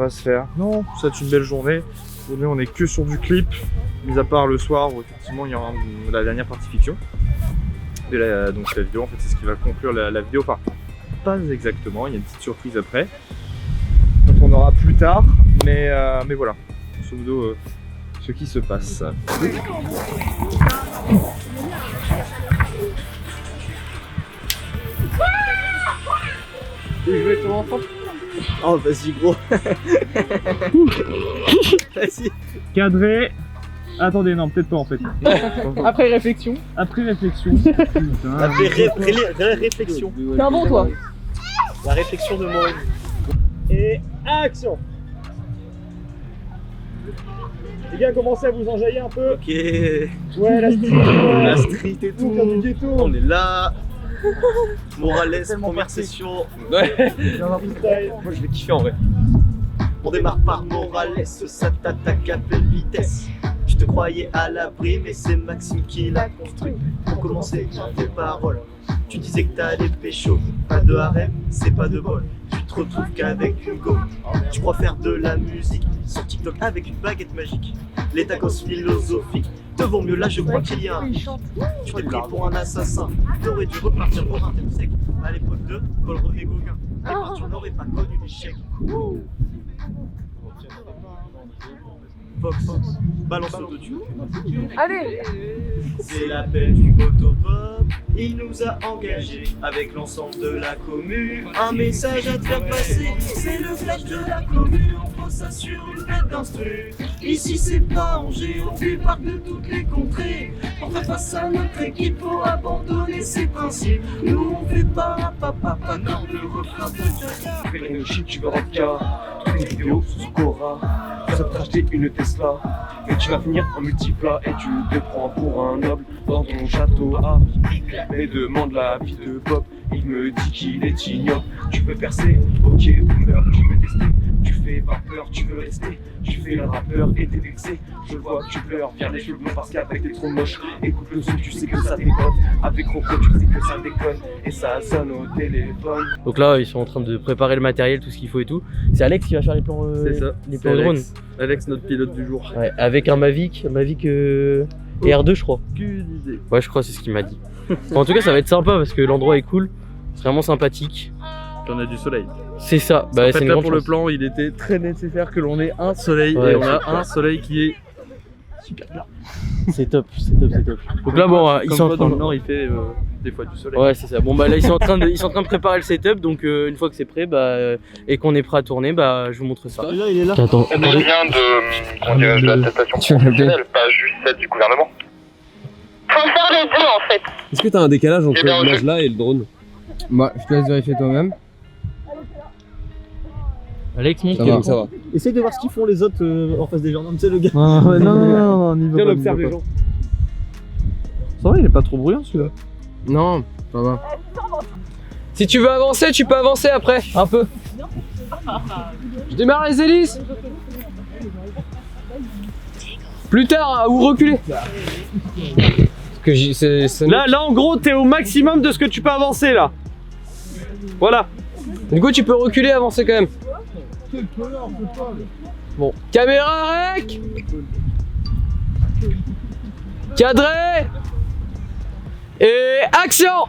se faire. Non, ça va être une belle journée. Aujourd'hui, on est que sur du clip, mis à part le soir où effectivement il y aura la dernière partie fiction. Et donc la vidéo, en fait, c'est ce qui va conclure la vidéo. Enfin, pas exactement, il y a une petite surprise après. Donc on aura plus tard, mais voilà, grosso modo, ce qui se passe. Tu veux jouer ton enfant? Oh vas-y gros. Vas-y. Cadré. Attendez, non, peut-être pas en fait. Après réflexion. Après réflexion. Après réflexion. T'es un bon toi. La réflexion de moi. Et action. Les gars, commencez à vous enjailler un peu. Ok. Ouais, la street. La street et tout. Faire du ghetto. On est là. Morales, première session. Ouais. Moi je vais kiffer en vrai. On démarre par Morales, ça t'attaque à pleine vitesse. Je te croyais à l'abri, mais c'est Maxime qui l'a construit. Pour commencer, tes paroles. Tu disais que t'allais pécho. Pas de harem, c'est pas de bol. Tu te retrouves qu'avec Hugo. Tu crois faire de la musique sur TikTok avec une baguette magique. Les tacos philosophiques te vont mieux là, je crois qu'il y a un. Tu t'es pris pour un assassin. T'aurais dû repartir pour un thème sec. À l'époque de Paul René Gauguin. Et ben, tu n'aurais pas connu l'échec. Fox, balance l'autotune. Allez. C'est l'appel du Motopop, il nous a engagés avec l'ensemble de la commune. Un message à te faire passer, c'est le flash de la commune. On pose ça sur une tête d'instru. Ici c'est pas Angers, on fait part de toutes les contrées. Pour faire face à notre équipe, faut abandonner ses principes. Nous on fait pas un papa, comme le refrain de Jaya. Tu fais une shit, tu verras qu'à toutes les vidéos sous Cora. Tu vas t'acheter une Tesla, mais tu vas finir en multiplat et tu te prends pour un noble dans ton château. Ah, mais demande la vie de Bob, il me dit qu'il est ignoble. Tu veux percer, ok, boomer, tu veux tester. Tu fais pas peur, tu veux rester. Tu fais le rappeur et t'es vexé. Je vois que tu pleures, viens les cheveux bleus parce qu'avec t'es trop moche. Écoute le son, tu sais que ça déconne. Avec Rocco, tu sais que ça déconne. Et ça sonne au téléphone. Donc là, ils sont en train de préparer le matériel, tout ce qu'il faut et tout. C'est Alex qui va faire les plans, C'est ça, les c'est plans drone. Alex, notre pilote du jour. Ouais, avec un Mavic et R2 je crois. Aucune idée. Ouais, je crois c'est ce qu'il m'a dit. En tout cas, ça va être sympa parce que l'endroit est cool. C'est vraiment sympathique. Puis on a du soleil. C'est ça. En Bah, fait, c'est une là grande pour le chance. plan, il était très nécessaire que l'on ait un soleil. Ouais, et on c'est a clair. un soleil qui est super bien. C'est top, c'est top, c'est top. Donc là, bon, ils sont en quoi, train dans de... le nord, il fait des fois du soleil. Ouais, c'est ça. Bon, bah là, ils sont en train de préparer le setup. Donc, une fois que c'est prêt, et qu'on est prêt à tourner, je vous montre ça. Là, il est là. Attends, Ça vient de l'attestation professionnelle, pas juste celle du gouvernement. Faut faire les deux en fait. Est-ce que t'as un décalage entre Eh bien, l'image là et le drone? Bah, je te laisse vérifier toi-même. Alex, montre. Ok, donc ça va. Essaye de voir ce qu'ils font les autres en face des gendarmes, tu sais le gars. Non, on y va Viens, pas, on observe on y va les gens. pas. Ça va, il est pas trop bruyant celui-là. Non, ça va. Si tu veux avancer, tu peux avancer après, un peu. Je démarre les hélices. Plus tard, ou reculer. Là, en gros, t'es au maximum de ce que tu peux avancer, là. Voilà. Du coup, tu peux reculer, avancer quand même. Bon. Caméra rec. Cadré. Et action.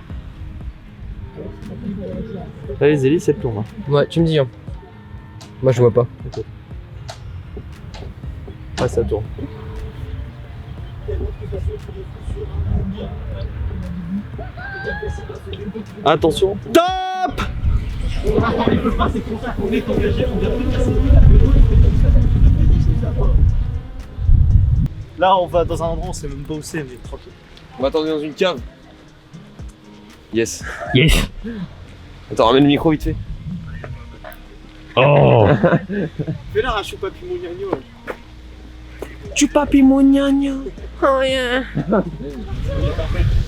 Là, les hélices, elles tournent. Ouais, tu me dis. Hein. Moi, je vois pas. Ah, ça tourne. Attention. Top! Là, on va dans un endroit, on sait même pas où c'est, mais tranquille. On va attendre dans une cave. Yes. Yes. Attends, ramène le micro vite fait. Oh. Fais là un choupapi mouniagno. Chupapi mouniagno. Oh yeah.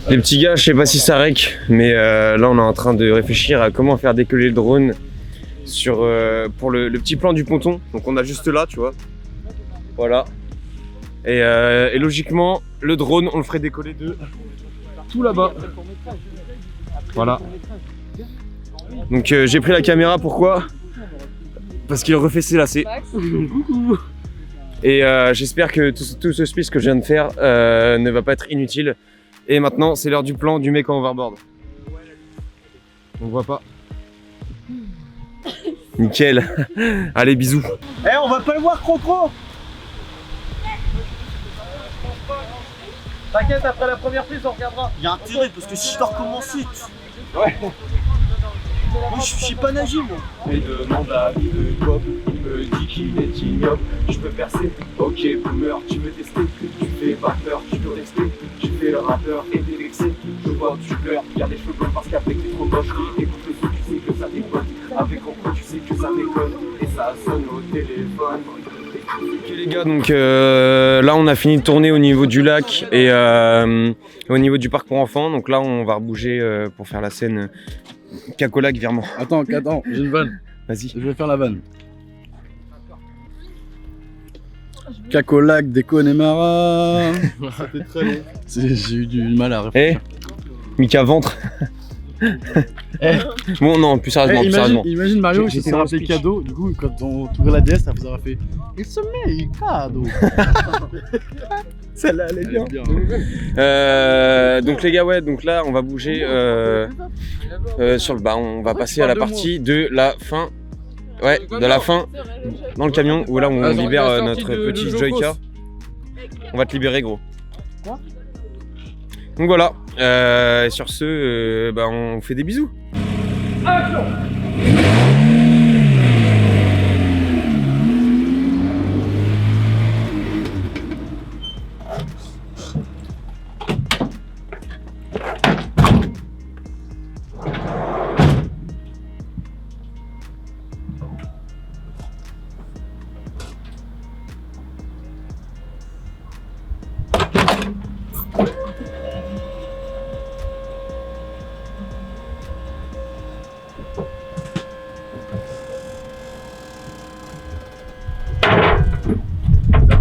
Les petits gars, je sais pas si ça rec, mais là on est en train de réfléchir à comment faire décoller le drone sur, pour le petit plan du ponton. Donc on a juste là, tu vois. Voilà. Et logiquement, le drone, on le ferait décoller de tout là-bas. Voilà. Donc j'ai pris la caméra, pourquoi? Parce qu'il refait ses lacets. Et j'espère que tout ce speech que je viens de faire ne va pas être inutile. Et maintenant, c'est l'heure du plan du mec en overboard. On voit pas. Nickel. Allez, bisous. Eh, on va pas le voir, Crocro. T'inquiète, après la première prise, on regardera. Il y a intérêt, parce que si je dois recommencer... Ouais. Moi, je sais pas nager, moi. Et demande à vie de Bob, il me dit qu'il est ignoble. Je peux percer, ok, boomer, tu veux tester. Tu fais pas peur, tu peux rester. Tu fais le rappeur et t'es vexé. Je vois, tu pleures, garde les cheveux blancs parce qu'avec t'es trop moche. Écoute le son, tu sais que ça déconne. Avec Rocco, tu sais que ça déconne. Et ça sonne au téléphone. Ok les gars, donc là on a fini de tourner au niveau du lac et au niveau du parc pour enfants. Donc là on va rebouger pour faire la scène Cacolac virement. Attends, j'ai une vanne. Vas-y. Je vais faire la vanne. Cacolac des Connemara. C'était très long. J'ai eu du mal à réfléchir. Mika ventre. Bon non, plus sérieusement, plus sérieusement. Imagine Mario, il s'est rappelé cadeau, du coup quand on ouvrait la DS, ça vous aurait fait il se met cadeau. Celle-là elle est bien. Donc les gars, ouais, donc là on va bouger sur le bas, on va passer à la partie de la fin. Ouais, de la fin dans le camion où là on libère notre petit Joyka. On va te libérer gros. Donc voilà, sur ce, bah, on fait des bisous. Action.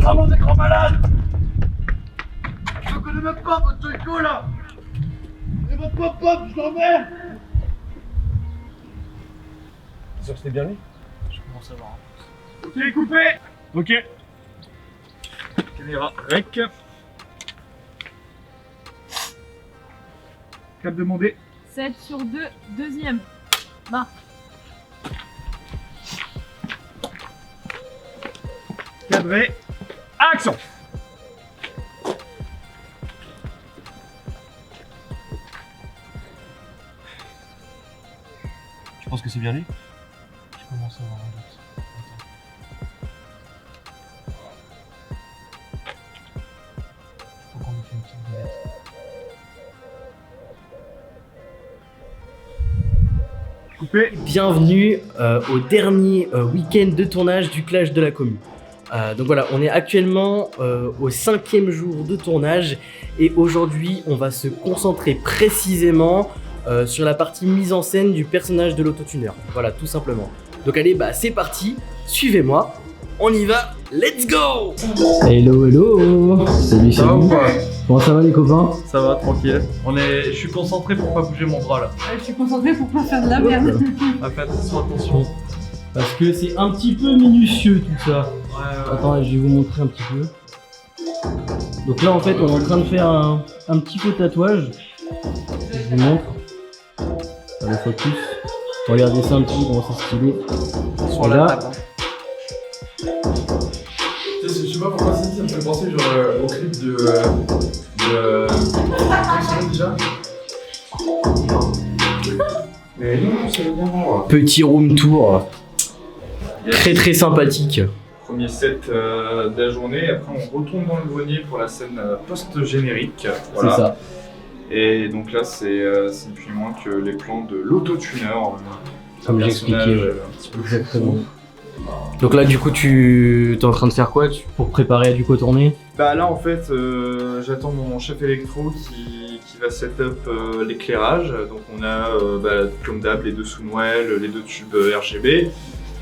Vraiment des grands malades. Je connais même pas votre Joyko là. Et votre pop-pop, je l'emmerde. T'es sûr que c'était bien lui? Je commence à voir. Ok, coupé. Ok. Caméra rec. Cap demandé. 7 sur 2, deuxième. Bah. Cadré. Action. Tu penses que c'est bien lui? Je commence à avoir un doute. Faut qu'on ait fait une petite boulette. Coupé. Bienvenue au dernier week-end de tournage du Clash de la Commune. Donc voilà, on est actuellement au 5e jour de tournage et aujourd'hui on va se concentrer précisément sur la partie mise en scène du personnage de l'autotuneur. Voilà, tout simplement. Donc allez, bah c'est parti, suivez-moi, on y va, let's go! Hello, hello. Salut, Ça va salut. ou pas? Comment ça va les copains? Ça va, tranquille. Je suis concentré pour pas bouger mon bras là. Je suis concentrée pour pas faire de la merde. Faites attention. Parce que c'est un petit peu minutieux tout ça. Attends, je vais vous montrer un petit peu. Donc là en fait on est en train de faire un petit faux tatouage. Je vous montre. Le focus. Regardez ça un petit peu comment c'est stylé. Sur Et la là, table. Je sais pas pourquoi ça me fait penser genre au clip de. Comment déjà? Mais non, c'est bien moi. Petit room tour, très très sympathique. Premier set de la journée, après on retourne dans le grenier pour la scène post-générique. Voilà. c'est ça. Et donc là c'est ni plus ni moins que les plans de l'auto-tuneur. Comme Un j'expliquais, personnage, ouais. un petit peu Exactement. Donc là du coup tu es en train de faire quoi? Pour préparer du coup tourner. Bah là en fait j'attends mon chef électro qui va set up l'éclairage. Donc on a comme d'hab les deux Soundwell, les deux tubes RGB.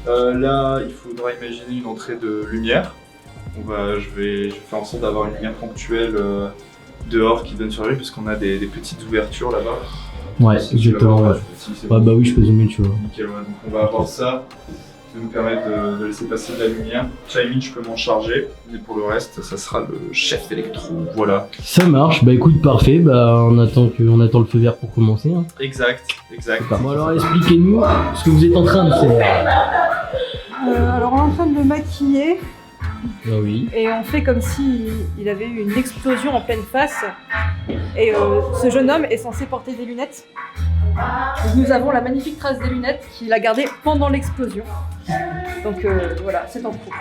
Là il faudra imaginer une entrée de lumière. Je vais faire en sorte d'avoir une lumière ponctuelle dehors qui donne sur la rue parce qu'on a des petites ouvertures là-bas. Ouais, Si tu vas exactement. voir, Ouais. si c'est Ouais, bon. bah oui, je peux zoomer, tu vois. Nickel, ouais. Donc on va avoir ça qui va nous permettre de laisser passer de la lumière. Timing, je peux m'en charger. Et pour le reste, ça sera le chef électro. Voilà. Ça marche, bah écoute, parfait, bah on attend le feu vert pour commencer. Hein. Exact, exact. Bon alors expliquez-nous ce que vous êtes en train de faire. Alors on est en train de le maquiller Ah oui. et on fait comme si il avait eu une explosion en pleine face. Et ce jeune homme est censé porter des lunettes. Donc, nous avons la magnifique trace des lunettes qu'il a gardées pendant l'explosion. Donc voilà, c'est en cours.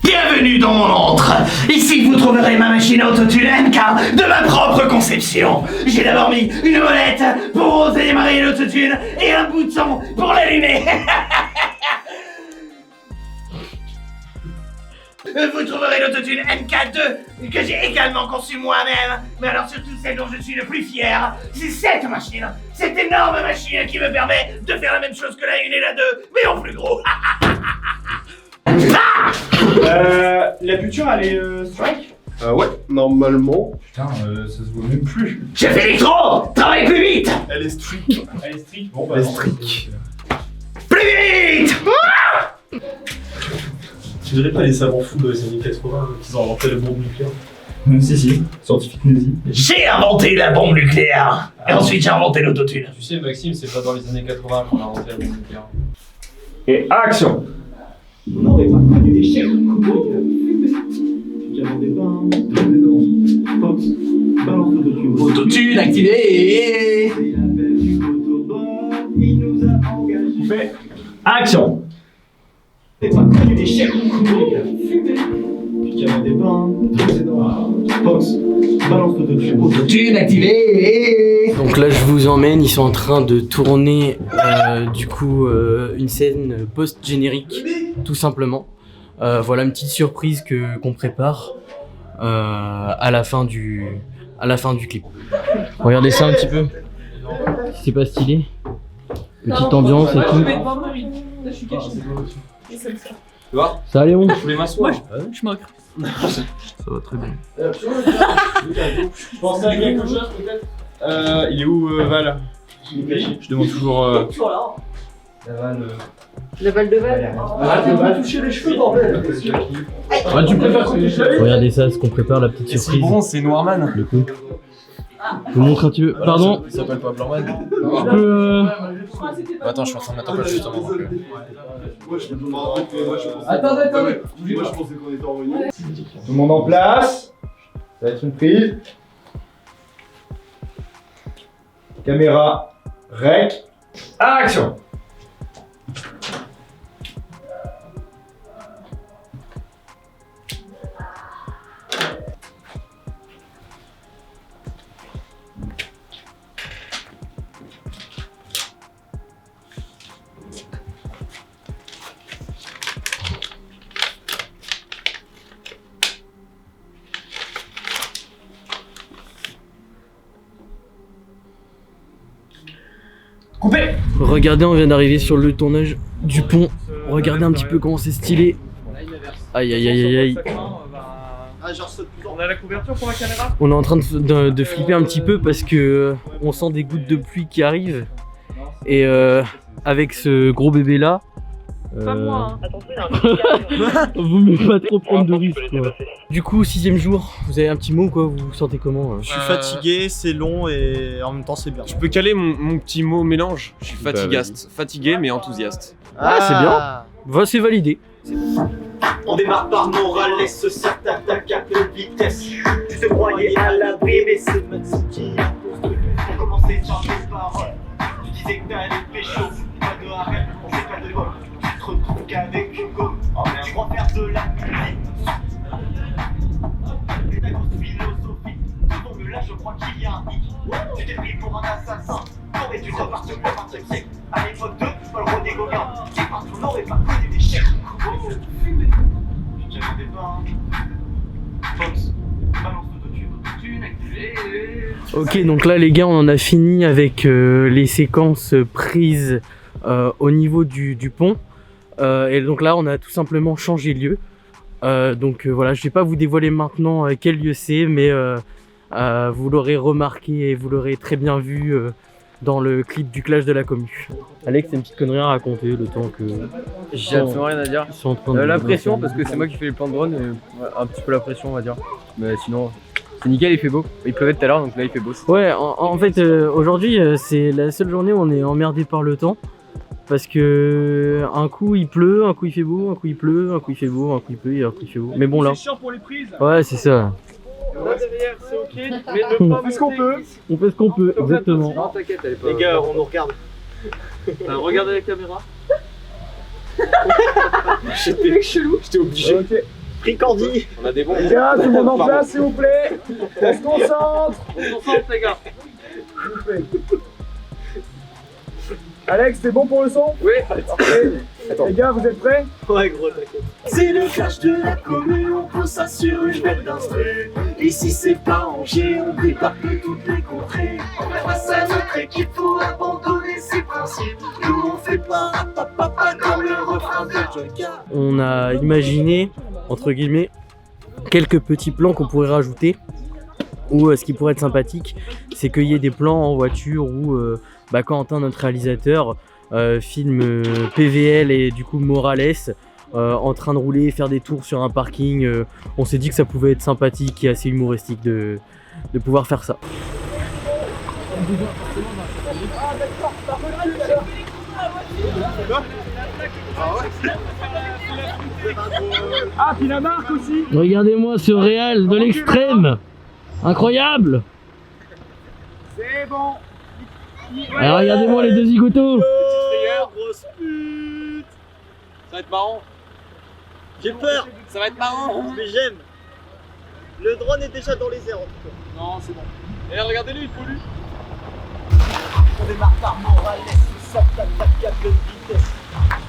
Bienvenue dans mon antre. Ici vous trouverez ma machine à autotune MK de ma propre conception. J'ai d'abord mis une molette pour démarrer l'autotune et un bouton pour l'allumer. Vous trouverez l'autotune MK2 que j'ai également conçue moi-même. Mais alors surtout celle dont je suis le plus fier, c'est cette machine. Cette énorme machine qui me permet de faire la même chose que la 1 et la 2, mais en plus gros. La culture, elle est strike? Ouais, normalement. Putain, ça se voit même plus. Chef électro, travaille plus vite. Elle est strict. Elle est strict. Bon, bah, Elle est strict. Plus vite. Tu dirais pas les savants fous des années 80 qu'ils ont inventé la bombe nucléaire? Si. Scientifique nazi. J'ai inventé la bombe nucléaire. Et ensuite j'ai inventé l'autotune. Tu sais, Maxime, c'est pas dans les années 80 qu'on a inventé la bombe nucléaire. Et action! Vous n'aurez pas connu les chefs Fox, balance l'autotune. Autotune activée. Il nous a engagés. Fait action! Vous n'avez pas connu les chefs Puis des pains, Fox, balance l'autotune. Autotune activée. Donc là je vous emmène, ils sont en train de tourner du coup une scène post-générique tout simplement. Voilà une petite surprise qu'on prépare à la fin du clip. Regardez ça un petit peu. C'est pas stylé. Petite ambiance et tout. Je suis cachée. Tu vois? Ça va Léon? Je voulais m'asseoir. Je moque. Ça va très bien. Je pensais à quelque chose peut-être. Il est où Val? Je demande toujours. La vanne. Le Val de Val. Arrête de me toucher les cheveux, bordel. Ouais, tu préfères que les Regardez ça, ce qu'on prépare, la petite surprise. c'est Noirman. Le coup. Je vous montre un petit peu. Pardon? Il s'appelle pas Blanman. Je peux. Attends, je suis en train de mettre en place justement. Moi je Attendez. Moi je pensais qu'on était en réunion. Tout le monde en place. Ça va être une prise. Caméra. Rec. Action! Regardez, on vient d'arriver sur le tournage du pont. Regardez un petit peu comment c'est stylé. Aïe aïe aïe aïe aïe. On a la couverture pour la caméra? On est en train de flipper un petit peu parce que on sent des gouttes de pluie qui arrivent. Et avec ce gros bébé là, Pas moi. vous ne pouvez pas trop prendre de risques quoi. Du coup, 6ème jour, vous avez un petit mot quoi, vous vous sentez comment? Je suis fatigué, c'est long et en même temps c'est bien. Je peux caler mon petit mot mélange. Je suis fatigaste. Fatigué mais enthousiaste. Ah, c'est bien. Bah, c'est validé. On démarre par Morales, ça t'attaque à pleine vitesse. Tu te croyais à l'abri, mais c'est maintenant qui a construit. On commençait par les paroles. Tu disais que t'allais pécho. Pas de arrêt, on fait pas de vol. Tu te retrouves qu'avec une gomme. Tu crois faire de la musique. Et ta grosse philosophie. Devant me là, je crois qu'il y a un hic. Tu t'es pris pour un assassin. T'aurais dû repartir pour 25 siècles. À l'époque de Paul René Gauguin. Qui par ton n'aurait pas connu d'échec. J'avais pas. Fox, balance l'autotune. Ok, donc là les gars, on en a fini avec les séquences prises au niveau du pont. Et donc là, on a tout simplement changé lieu. Donc voilà, je vais pas vous dévoiler maintenant quel lieu c'est, mais vous l'aurez remarqué et vous l'aurez très bien vu dans le clip du Clash de la Commu. Alex, c'est une petite connerie à raconter le temps que... J'ai absolument rien à dire. La pression, parce que c'est moi qui fais les plans de drone, et un petit peu la pression on va dire. Mais sinon, c'est nickel, il fait beau. Il pleuvait tout à l'heure, donc là il fait beau. Ouais, en fait, aujourd'hui, c'est la seule journée où on est emmerdé par le temps. Parce que un coup il pleut, un coup il fait beau, un coup il pleut, un coup il fait beau, un coup il pleut et un coup il fait beau. Mais bon là... C'est chiant pour les prises. Ouais, c'est ça. Là derrière, c'est ok, mais ne pas on fait ce qu'on peut. On fait ce qu'on peut, exactement. Non, t'inquiète, elle est pas... Les gars, on nous regarde. Regardez la caméra. J'étais chelou. J'étais obligé. Ok. Ricordi. On a des bons. Les gars, tout le monde en place, s'il vous plaît. On se concentre. On se concentre, les gars. S'il vous plaît. Alex, c'est bon pour le son? Oui. Attends. Les gars, vous êtes prêts? Ouais, gros, t'inquiète. C'est le clash de la commune, on pose ça sur une bête d'instru. Ici, c'est pas Angers, on débarque de toutes les contrées. Face à notre équipe, faut abandonner ses principes. Nous, on fait pas papa comme le refrain de Joker. On a imaginé, entre guillemets, quelques petits plans qu'on pourrait rajouter. Ou ce qui pourrait être sympathique, c'est qu'il y ait des plans en voiture où Quentin, notre réalisateur, filme PVL et du coup Morales en train de rouler, faire des tours sur un parking. On s'est dit que ça pouvait être sympathique et assez humoristique de pouvoir faire ça. Ah, puis la marque aussi. Regardez-moi ce réal de l'extrême. Incroyable. C'est bon. Alors regardez-moi les deux zigotos. Grosse pute. Ça va être marrant. J'ai peur. Ça va être marrant. Mais j'aime. Le drone est déjà dans les airs en tout cas. Non, c'est bon. Et regardez-lui, il pollue. On démarre par Morales, ça t'attaque à pleine vitesse.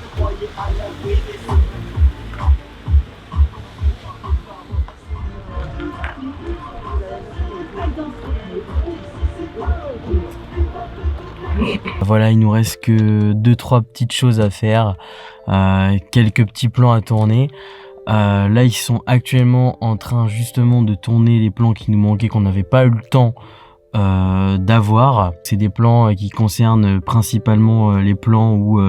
Tu croyais à l'abri, mais c'est... Voilà, il nous reste que 2-3 petites choses à faire, quelques petits plans à tourner. Là, ils sont actuellement en train justement de tourner les plans qui nous manquaient, qu'on n'avait pas eu le temps d'avoir. C'est des plans qui concernent principalement les plans où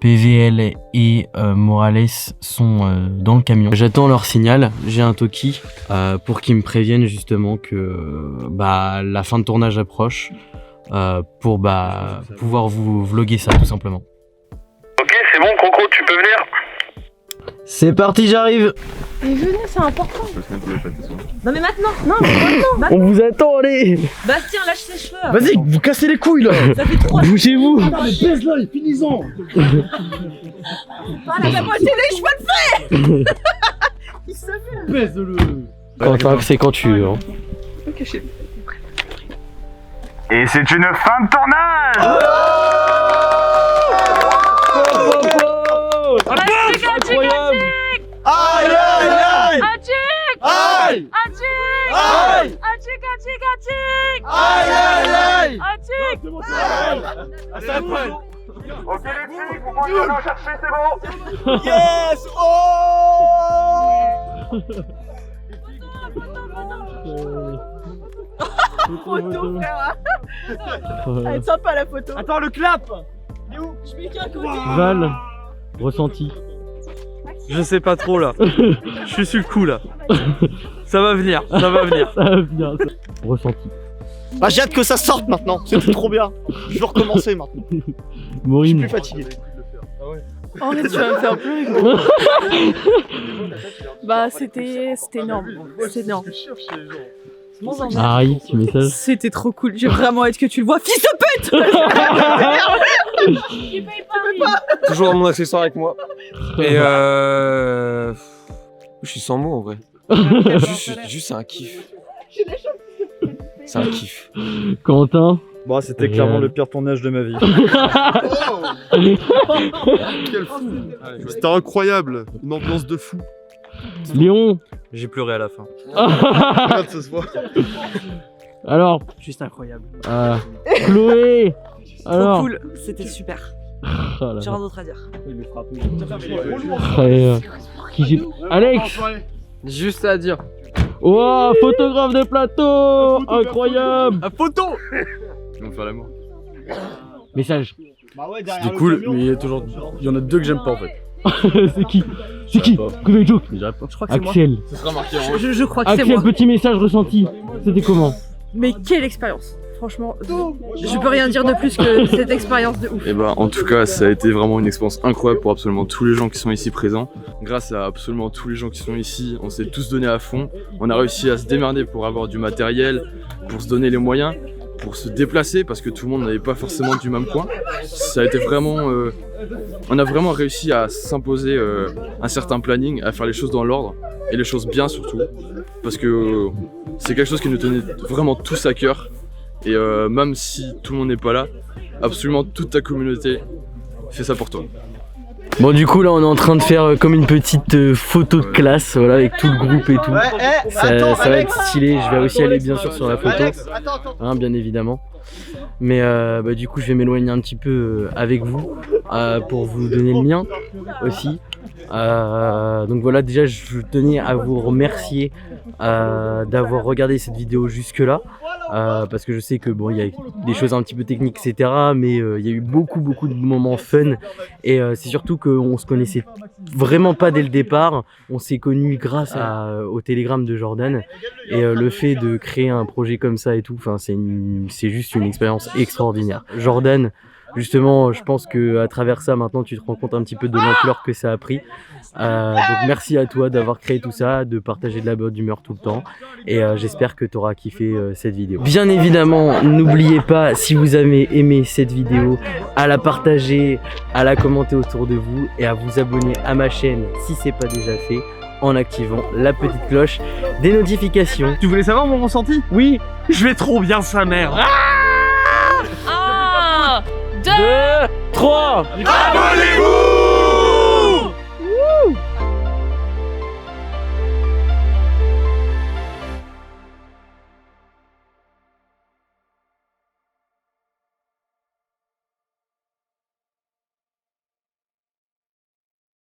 PVL et Morales sont dans le camion. J'attends leur signal, j'ai un Toki pour qu'ils me préviennent justement que la fin de tournage approche. Pour pouvoir vous vlogger ça tout simplement. Ok, c'est bon, Coco, tu peux venir? C'est parti, j'arrive. Mais venez, c'est important. Non mais maintenant, non mais maintenant. On vous attend, allez. Bastien, lâche ses cheveux. Vas-y, vous cassez les couilles là. Ça fait trop. Bougez-vous. Non mais baise-la et finis-en. Voilà, la moitié des cheveux de fait. Il se fait. Baise-le. Quentin, c'est quand tu veux. Hein. Ok, je sais. Et c'est une fin de tournage. Incroyable. Aïe aïe aïe. Aïe. Aïe. Aïe. Aïe. Aïe. Ok les filles, vous pouvez aller en chercher, c'est bon. Yes! Oh! Photo, frère. Elle est sympa la photo. Attends, le clap! Il est où? Je mets qu'un côté. Val, ressenti. Je sais pas trop là. Je suis sur le coup là. Ça va venir, ça va venir. Ça va venir. Ressenti. Bah j'ai hâte que ça sorte maintenant, c'était trop bien. Je veux recommencer maintenant. Je suis Maureen. plus fatigué. Oh mais tu vas me faire pleurer. Bah c'était énorme. C'était énorme. Harry, petit message. C'était trop cool, j'ai vraiment hâte que tu le vois. Fils de pute! Toujours mon accessoire avec moi. Et je suis sans mots en vrai. Juste c'est un kiff. C'est un kiff. Quentin. Bon, c'était clairement le pire tournage de ma vie. Quel fou. C'était incroyable. Une ambiance de fou. Léon. J'ai pleuré à la fin. Regarde, ça se voit. Alors. Juste incroyable. Chloé. Trop Alors. cool, c'était super. Oh là J'ai là. rien d'autre à dire. Alex. Juste à dire. Oh, photographe de plateau. Incroyable. La photo! Ils vont faire l'amour. Message. Bah ouais, C'était cool, mais il y en a deux que j'aime pas en fait. C'est qui? C'est qui? Combien de joke? Je crois que c'est moi. Axel. Ce sera marqué en Je crois que c'est Axel, moi. petit message ressenti. C'était comment? Mais quelle expérience! Franchement, je peux rien dire de plus que cette expérience de ouf. Et bah en tout cas ça a été vraiment une expérience incroyable pour absolument tous les gens qui sont ici présents. Grâce à absolument tous les gens qui sont ici, on s'est tous donné à fond. On a réussi à se démerder pour avoir du matériel, pour se donner les moyens, pour se déplacer parce que tout le monde n'avait pas forcément du même coin. Ça a été vraiment... on a vraiment réussi à s'imposer un certain planning, à faire les choses dans l'ordre et les choses bien surtout. Parce que c'est quelque chose qui nous tenait vraiment tous à cœur. Et même si tout le monde n'est pas là, absolument toute ta communauté fait ça pour toi. Bon, du coup, là, on est en train de faire comme une petite photo de classe, voilà, avec tout le groupe et tout. Ça va être stylé. Je vais aussi aller bien sûr sur la photo, hein, bien évidemment. Mais bah, du coup, je vais m'éloigner un petit peu avec vous pour vous donner le mien aussi. Donc voilà, déjà, je tenais à vous remercier d'avoir regardé cette vidéo jusque là. Parce que je sais que bon, il y a des choses un petit peu techniques, etc. Mais il y a eu beaucoup de moments fun. Et c'est surtout qu'on se connaissait vraiment pas dès le départ. On s'est connus grâce au télégramme de Jordan. Et le fait de créer un projet comme ça et tout, c'est juste une expérience extraordinaire. Jordan, justement, je pense que à travers ça, maintenant, tu te rends compte un petit peu de l'ampleur que ça a pris. Donc merci à toi d'avoir créé tout ça, de partager de la bonne humeur tout le temps. Et j'espère que tu auras kiffé cette vidéo. Bien évidemment, n'oubliez pas, si vous avez aimé cette vidéo, à la partager, à la commenter autour de vous et à vous abonner à ma chaîne si c'est pas déjà fait, en activant la petite cloche des notifications. Tu voulais savoir mon ressenti? Oui. Je vais trop bien sa mère. 1, 2, 3. Abonnez-vous!